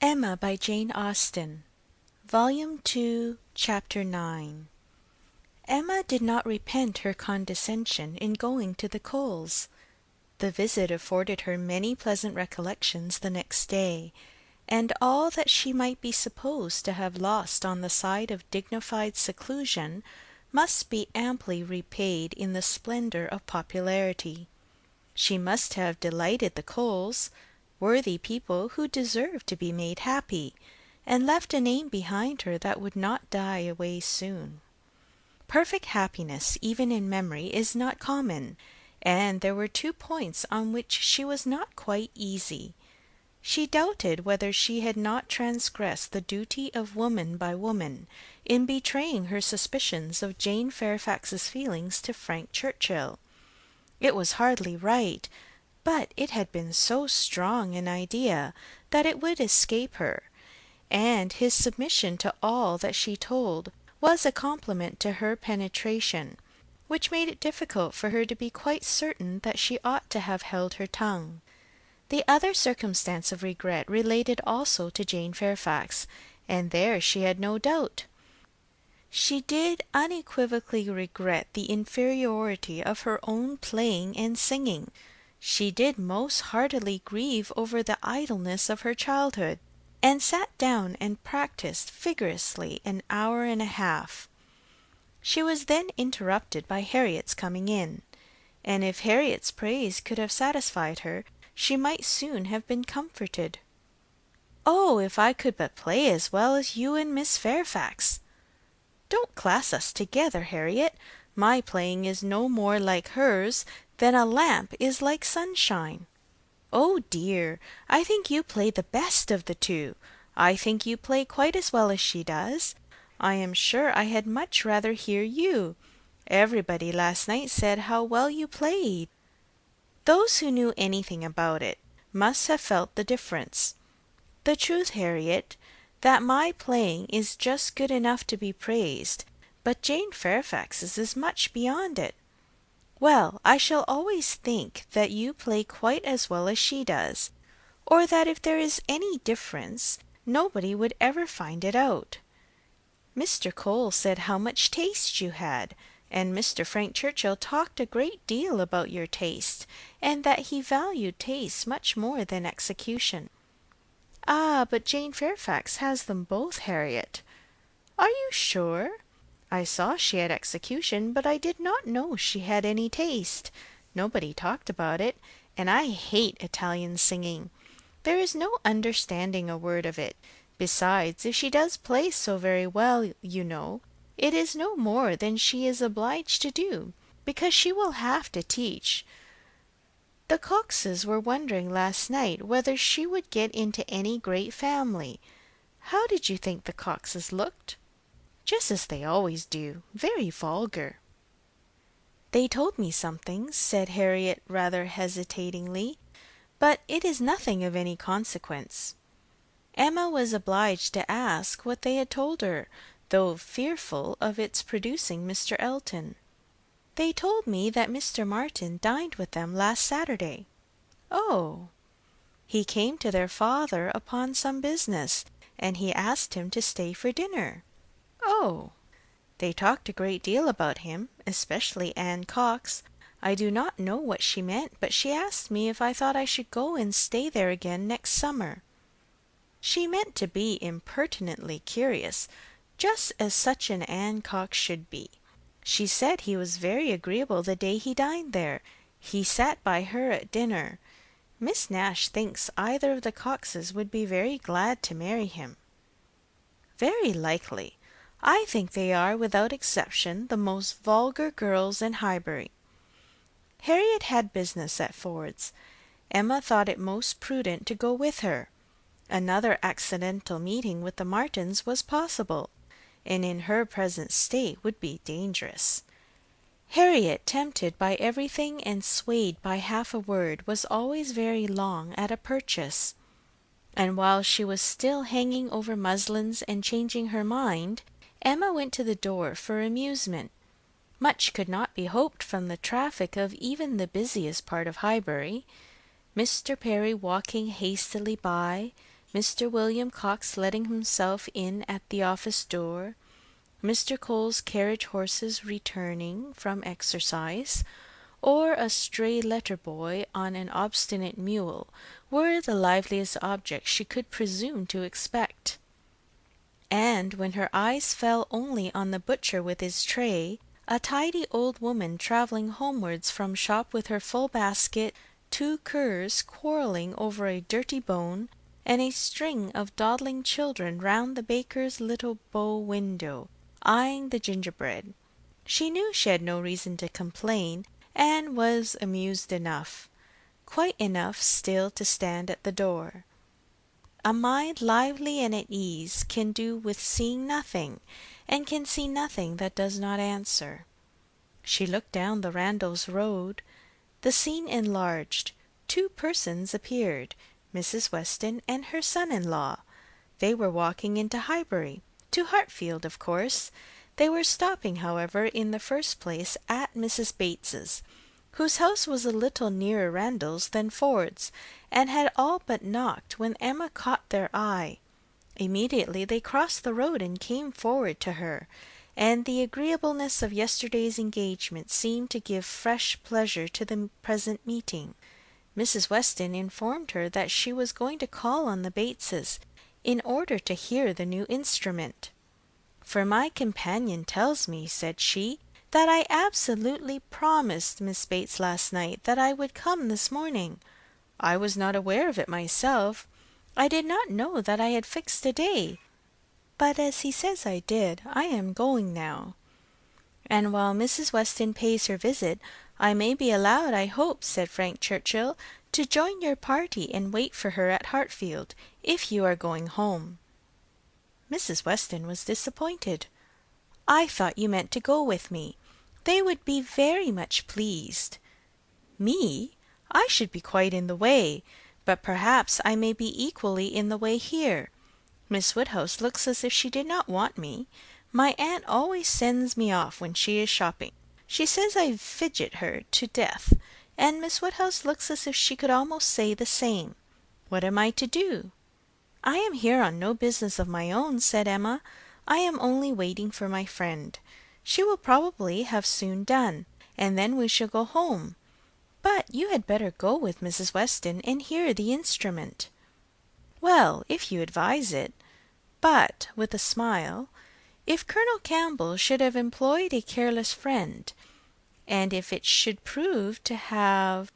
Emma by Jane Austen, Volume 2, Chapter 9. Emma did not repent her condescension in going to the Coles. The visit afforded her many pleasant recollections the next day, and all that she might be supposed to have lost on the side of dignified seclusion must be amply repaid in the splendour of popularity. She must have delighted the Coles, worthy people who deserved to be made happy, and left a name behind her that would not die away soon. Perfect happiness, even in memory, is not common, and there were 2 points on which she was not quite easy. She doubted whether she had not transgressed the duty of woman by woman in betraying her suspicions of Jane Fairfax's feelings to Frank Churchill. It was hardly right, but it had been so strong an idea that it would escape her, and his submission to all that she told was a compliment to her penetration, which made it difficult for her to be quite certain that she ought to have held her tongue. The other circumstance of regret related also to Jane Fairfax, and there she had no doubt. She did unequivocally regret the inferiority of her own playing and singing. She did most heartily grieve over the idleness of her childhood, and sat down and practised vigorously an hour and a half. She was then interrupted by Harriet's coming in, and if Harriet's praise could have satisfied her, she might soon have been comforted. "Oh, if I could but play as well as you and Miss Fairfax!" "Don't class us together, Harriet. My playing is no more like hers than a lamp is like sunshine." "Oh dear, I think you play the best of the 2. I think you play quite as well as she does. I am sure I had much rather hear you. Everybody last night said how well you played." Those who knew anything about it must have felt the difference. The truth, Harriet, that my playing is just good enough to be praised, but Jane Fairfax's is much beyond it. Well, I shall always think that you play quite as well as she does, or that if there is any difference, nobody would ever find it out. Mr. Cole said how much taste you had, and Mr. Frank Churchill talked a great deal about your taste, and that he valued taste much more than execution. "Ah, but Jane Fairfax has them both, Harriet." "Are you sure? I saw she had execution, but I did not know she had any taste. Nobody talked about it, and I hate Italian singing. There is no understanding a word of it. Besides, if she does play so very well, you know, it is no more than she is obliged to do, because she will have to teach. The Coxes were wondering last night whether she would get into any great family. How did you think the Coxes looked?" "Just as they always do, very vulgar." "They told me something," said Harriet rather hesitatingly, "but it is nothing of any consequence." Emma was obliged to ask what they had told her, though fearful of its producing Mr. Elton. "They told me that Mr. Martin dined with them last Saturday." "Oh!" "He came to their father upon some business, and he asked him to stay for dinner." "Oh!" "They talked a great deal about him, especially Anne Cox. I do not know what she meant, but she asked me if I thought I should go and stay there again next summer." She meant to be impertinently curious, just as such an Anne Cox should be. She said he was very agreeable the day he dined there. He sat by her at dinner. Miss Nash thinks either of the Coxes would be very glad to marry him." "Very likely. I think they are, without exception, the most vulgar girls in Highbury." Harriet had business at Ford's. Emma thought it most prudent to go with her. Another accidental meeting with the Martins was possible, and in her present state would be dangerous. Harriet, tempted by everything and swayed by half a word, was always very long at a purchase, and while she was still hanging over muslins and changing her mind, Emma went to the door for amusement. Much could not be hoped from the traffic of even the busiest part of Highbury. Mr. Perry walking hastily by, Mr. William Cox letting himself in at the office door, Mr. Cole's carriage horses returning from exercise, or a stray letter boy on an obstinate mule, were the liveliest objects she could presume to expect. And when her eyes fell only on the butcher with his tray, a tidy old woman travelling homewards from shop with her full basket, two curs quarrelling over a dirty bone, and a string of dawdling children round the baker's little bow window, eyeing the gingerbread, she knew she had no reason to complain, and was amused enough, quite enough still to stand at the door. A mind lively and at ease can do with seeing nothing, and can see nothing that does not answer. She looked down the Randalls road. The scene enlarged. Two persons appeared, Mrs. Weston and her son-in-law. They were walking into Highbury, to Hartfield, of course. They were stopping, however, in the first place at Mrs. Bates's, whose house was a little nearer Randalls than Ford's, and had all but knocked when Emma caught their eye. Immediately they crossed the road and came forward to her, and the agreeableness of yesterday's engagement seemed to give fresh pleasure to the present meeting. Mrs. Weston informed her that she was going to call on the Bateses, in order to hear the new instrument. "For my companion tells me," said she, "that I absolutely promised Miss Bates last night that I would come this morning. I was not aware of it myself. I did not know that I had fixed a day, but as he says I did, I am going now." "And while Mrs. Weston pays her visit, I may be allowed, I hope," said Frank Churchill, "to join your party and wait for her at Hartfield, if you are going home." Mrs. Weston was disappointed. "I thought you meant to go with me. They would be very much pleased." "Me? I should be quite in the way, but perhaps I may be equally in the way here. Miss Woodhouse looks as if she did not want me. My aunt always sends me off when she is shopping. She says I fidget her to death, and Miss Woodhouse looks as if she could almost say the same. What am I to do?" "I am here on no business of my own," said Emma. "I am only waiting for my friend. She will probably have soon done, and then we shall go home. But you had better go with Mrs. Weston and hear the instrument." "Well, if you advise it. But," with a smile, "if Colonel Campbell should have employed a careless friend, and if it should prove to have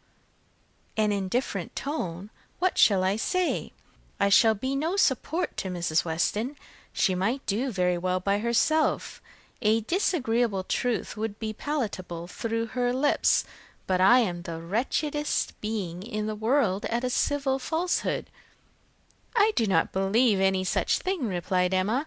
an indifferent tone, what shall I say? I shall be no support to Mrs. Weston. She might do very well by herself. A disagreeable truth would be palatable through her lips, but I am the wretchedest being in the world at a civil falsehood." "I do not believe any such thing," replied Emma.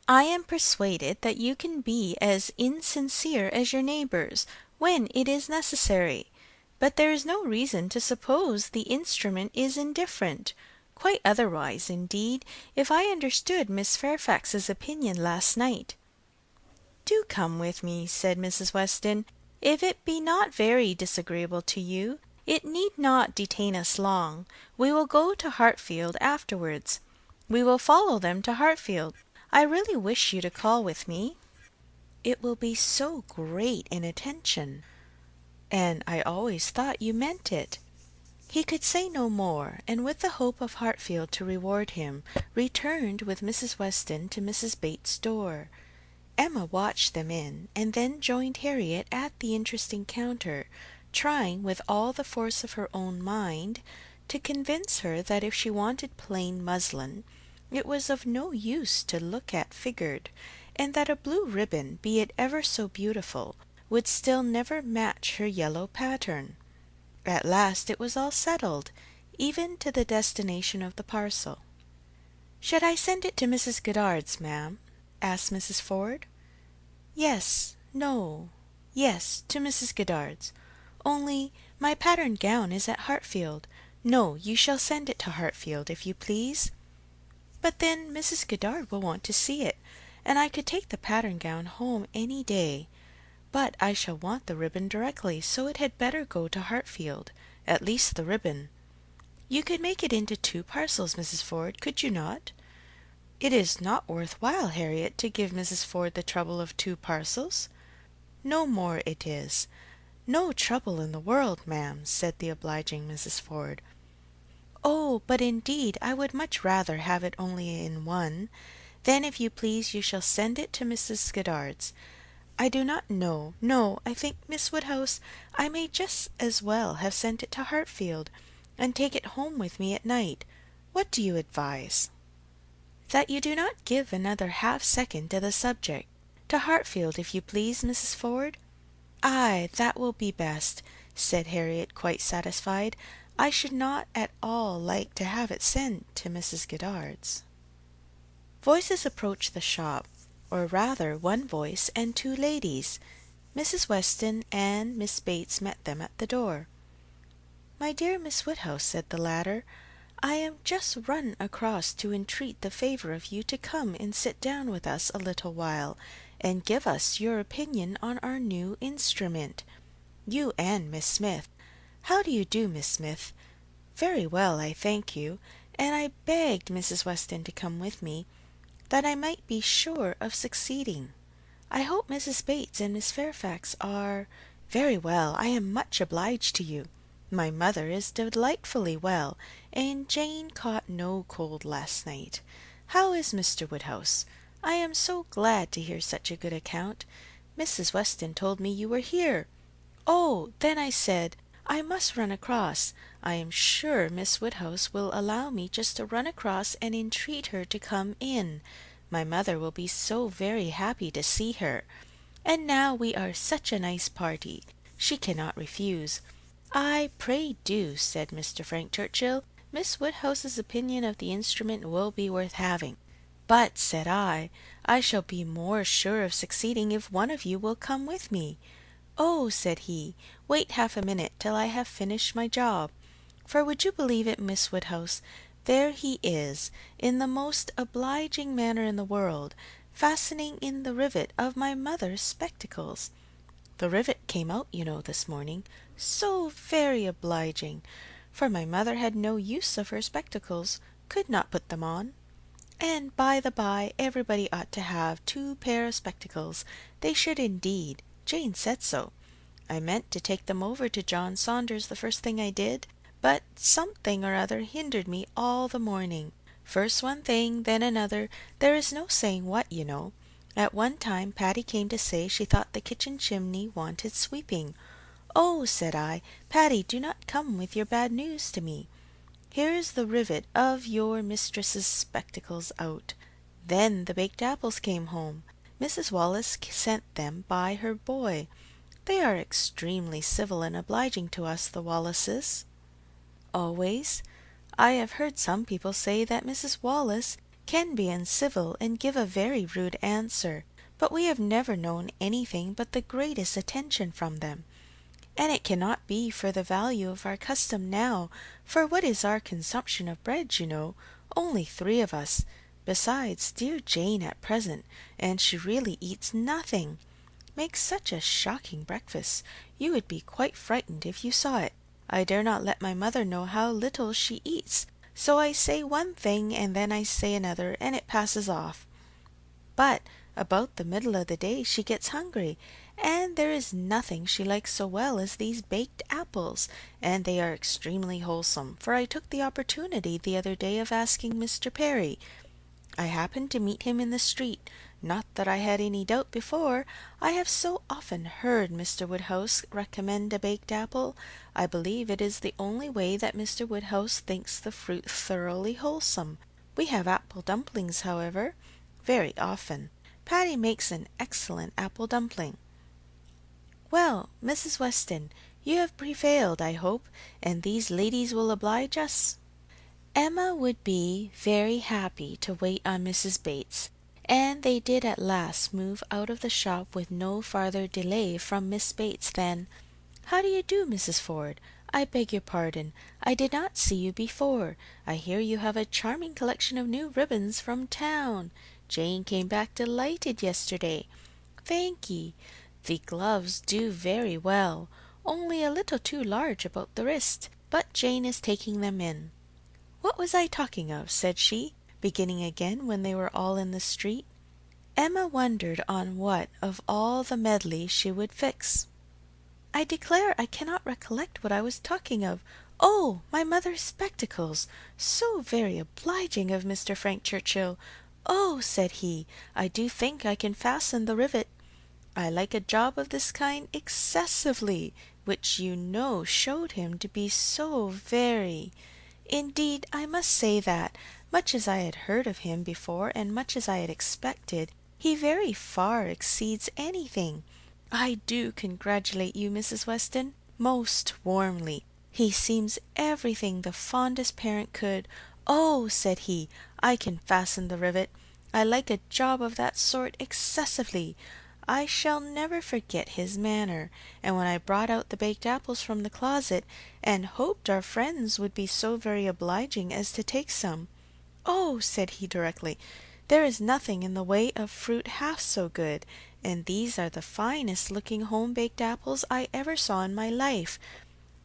"I am persuaded that you can be as insincere as your neighbours when it is necessary. But there is no reason to suppose the instrument is indifferent. Quite otherwise, indeed, if I understood Miss Fairfax's opinion last night." "Do come with me," said Mrs. Weston. "If it be not very disagreeable to you, it need not detain us long. We will go to Hartfield afterwards. We will follow them to Hartfield. I really wish you to call with me. It will be so great an attention, and I always thought you meant it." He could say no more, and with the hope of Hartfield to reward him, returned with Mrs. Weston to Mrs. Bates's door. Emma watched them in, and then joined Harriet at the interesting counter, trying with all the force of her own mind to convince her that if she wanted plain muslin, it was of no use to look at figured, and that a blue ribbon, be it ever so beautiful, would still never match her yellow pattern. At last it was all settled, even to the destination of the parcel. "Should I send it to Mrs. Goddard's, ma'am?" asked Mrs. Ford. "Yes, no, yes, to Mrs. Goddard's. Only my pattern gown is at Hartfield. No, you shall send it to Hartfield, if you please." "But then Mrs. Goddard will want to see it, and I could take the pattern gown home any day. But I shall want the ribbon directly, so it had better go to Hartfield, at least the ribbon." You could make it into 2 parcels, Mrs. Ford, could you not?" "It is not worth while, Harriet, to give Mrs. Ford the trouble of 2 parcels." "No more it is. No trouble in the world, ma'am," said the obliging Mrs. Ford. "Oh, but indeed I would much rather have it only in 1. Then, if you please, you shall send it to Mrs. Goddard's. I do not know. No, I think, Miss Woodhouse, I may just as well have sent it to Hartfield, and take it home with me at night. What do you advise?" "That you do not give another half second to the subject. To Hartfield, if you please, Mrs. Ford." "Ay, that will be best," said Harriet, quite satisfied. "I should not at all like to have it sent to Mrs. Goddard's." Voices approached the shop, or rather 1 voice and 2 ladies. Mrs. Weston and Miss Bates met them at the door. "My dear Miss Woodhouse," said the latter, "I am just run across to entreat the favour of you to come and sit down with us a little while, and give us your opinion on our new instrument. You and Miss Smith. How do you do, Miss Smith?" "Very well, I thank you, and I begged Mrs. Weston to come with me, that I might be sure of succeeding. I hope Mrs. Bates and Miss Fairfax are—" "Very well. I am much obliged to you. My mother is delightfully well, and Jane caught no cold last night. How is Mr. Woodhouse? I am so glad to hear such a good account. Mrs. Weston told me you were here. Oh, then I said I must run across. I am sure Miss Woodhouse will allow me just to run across and entreat her to come in. My mother will be so very happy to see her. And now we are such a nice party, she cannot refuse." "Ay, pray do," said Mr. Frank Churchill. "Miss Woodhouse's opinion of the instrument will be worth having." "But," said I shall be more sure of succeeding if 1 of you will come with me." "Oh," said he, "wait half a minute till I have finished my job." For would you believe it, Miss Woodhouse, there he is, in the most obliging manner in the world, fastening in the rivet of my mother's spectacles. The rivet came out, you know, this morning. So very obliging, for my mother had no use of her spectacles, could not put them on. And by the by, everybody ought to have 2 pair of spectacles. They should indeed. Jane said so. I meant to take them over to John Saunders the first thing I did, but something or other hindered me all the morning. First one thing, then another, there is no saying what, you know. At one time Patty came to say she thought the kitchen chimney wanted sweeping. "Oh," said I, "Patty, do not come with your bad news to me. Here is the rivet of your mistress's spectacles out." Then the baked apples came home. Mrs. Wallace sent them by her boy. They are extremely civil and obliging to us, the Wallaces. "Always? I have heard some people say that Mrs. Wallace can be uncivil and give a very rude answer, but we have never known anything but the greatest attention from them. And it cannot be for the value of our custom now, for what is our consumption of bread, you know? Only 3 of us, besides dear Jane at present, and she really eats nothing. Makes such a shocking breakfast, you would be quite frightened if you saw it. I dare not let my mother know how little she eats, so I say one thing and then I say another, and it passes off. But about the middle of the day she gets hungry, and there is nothing she likes so well as these baked apples, and they are extremely wholesome, for I took the opportunity the other day of asking Mr. Perry. I happened to meet him in the street. Not that I had any doubt before. I have so often heard Mr. Woodhouse recommend a baked apple. I believe it is the only way that Mr. Woodhouse thinks the fruit thoroughly wholesome. We have apple dumplings, however, very often. Patty makes an excellent apple dumpling. Well, Mrs. Weston, you have prevailed, I hope, and these ladies will oblige us?" Emma would be very happy to wait on Mrs. Bates, and they did at last move out of the shop with no farther delay from Miss Bates than, "How do you do, Mrs. Ford? I beg your pardon. I did not see you before. I hear you have a charming collection of new ribbons from town. Jane came back delighted yesterday. Thank ye. The gloves do very well, only a little too large about the wrist, but Jane is taking them in. "What was I talking of?" said she, beginning again when they were all in the street. Emma wondered on what of all the medley she would fix. "I declare I cannot recollect what I was talking of. Oh, my mother's spectacles! So very obliging of Mr. Frank Churchill. Oh," said he, "I do think I can fasten the rivet. I like a job of this kind excessively, which you know showed him to be so very. Indeed, I must say that, much as I had heard of him before and much as I had expected, he very far exceeds anything. I do congratulate you, Mrs. Weston, most warmly. He seems everything the fondest parent could. Oh," said he, "I can fasten the rivet. I like a job of that sort excessively. I shall never forget his manner, and when I brought out the baked apples from the closet, and hoped our friends would be so very obliging as to take some. Oh," said he directly, "there is nothing in the way of fruit half so good, and these are the finest looking home baked apples I ever saw in my life.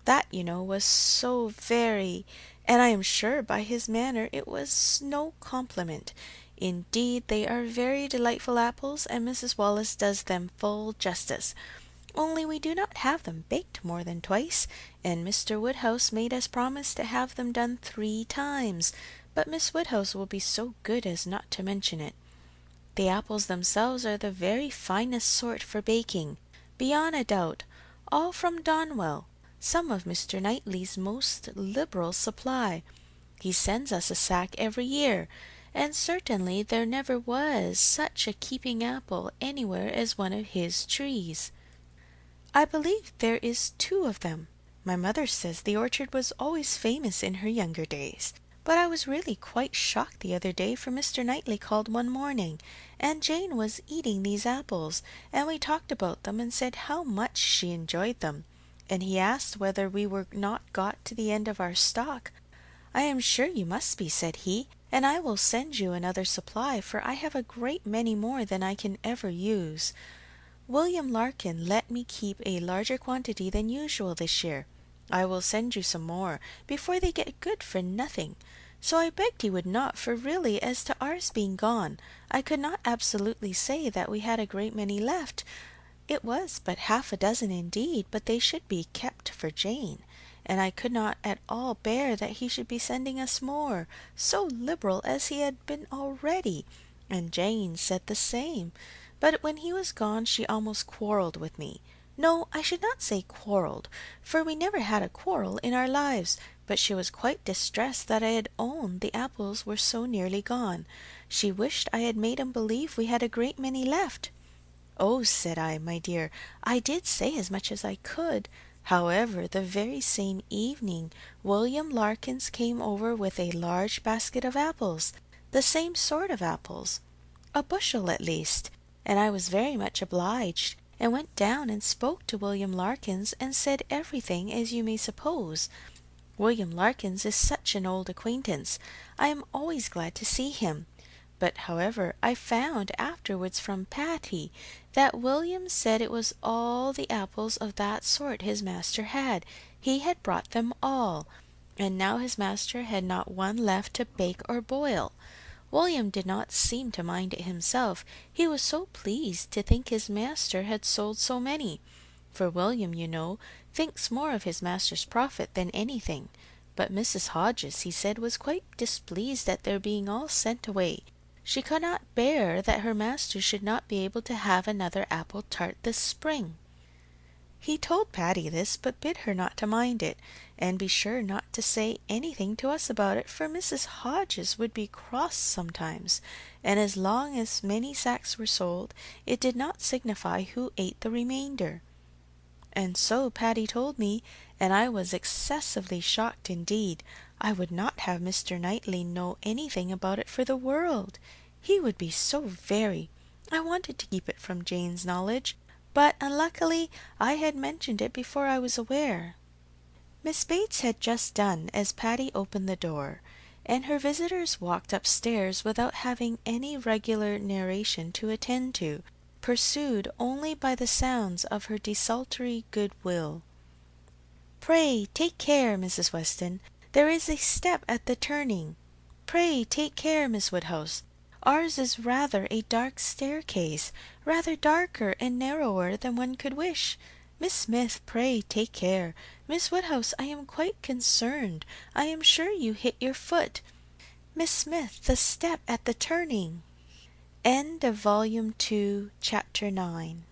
That, you know, was so very, and I am sure by his manner it was no compliment. Indeed, they are very delightful apples, and Mrs. Wallace does them full justice. Only we do not have them baked more than twice, and Mr. Woodhouse made us promise to have them done 3 times, but Miss Woodhouse will be so good as not to mention it. The apples themselves are the very finest sort for baking, beyond a doubt, all from Donwell, some of Mr. Knightley's most liberal supply. He sends us a sack every year, and certainly there never was such a keeping apple anywhere as one of his trees. I believe there is 2 of them. My mother says the orchard was always famous in her younger days. But I was really quite shocked the other day, for Mr. Knightley called one morning, and Jane was eating these apples, and we talked about them and said how much she enjoyed them, and he asked whether we were not got to the end of our stock. I am sure you must be, said he, and I will send you another supply, for I have a great many more than I can ever use. William Larkin let me keep a larger quantity than usual this year. I will send you some more, before they get good for nothing. So I begged he would not, for really, as to ours being gone, I could not absolutely say that we had a great many left. It was but half a dozen indeed, but they should be kept for Jane, and I could not at all bear that he should be sending us more, so liberal as he had been already, and Jane said the same. But when he was gone she almost quarrelled with me. No, I should not say quarrelled, for we never had a quarrel in our lives, but she was quite distressed that I had owned the apples were so nearly gone. She wished I had made 'em believe we had a great many left. Oh, said I, my dear, I did say as much as I could. However, the very same evening William Larkins came over with a large basket of apples, the same sort of apples, a bushel at least, and I was very much obliged, and went down and spoke to William Larkins, and said everything as you may suppose. William Larkins is such an old acquaintance, I am always glad to see him. But, however, I found afterwards from Patty that William said it was all the apples of that sort his master had. He had brought them all, and now his master had not one left to bake or boil. William did not seem to mind it himself, he was so pleased to think his master had sold so many, for William, you know, thinks more of his master's profit than anything. But Mrs. Hodges, he said, was quite displeased at their being all sent away. She could not bear that her master should not be able to have another apple tart this spring. He told Patty this, but bid her not to mind it, and be sure not to say anything to us about it, for Mrs. Hodges would be cross sometimes, and as long as many sacks were sold, it did not signify who ate the remainder. And so Patty told me, and I was excessively shocked indeed. I would not have Mr. Knightley know anything about it for the world. He would be so very. I wanted to keep it from Jane's knowledge, but unluckily I had mentioned it before I was aware. Miss Bates had just done as Patty opened the door, and her visitors walked upstairs without having any regular narration to attend to, pursued only by the sounds of her desultory good will. "Pray take care, Mrs. Weston. There is a step at the turning. Pray take care, Miss Woodhouse. Ours is rather a dark staircase, rather darker and narrower than one could wish. Miss Smith, pray take care. Miss Woodhouse, I am quite concerned. I am sure you hit your foot. Miss Smith, the step at the turning. End of Volume 2, Chapter 9.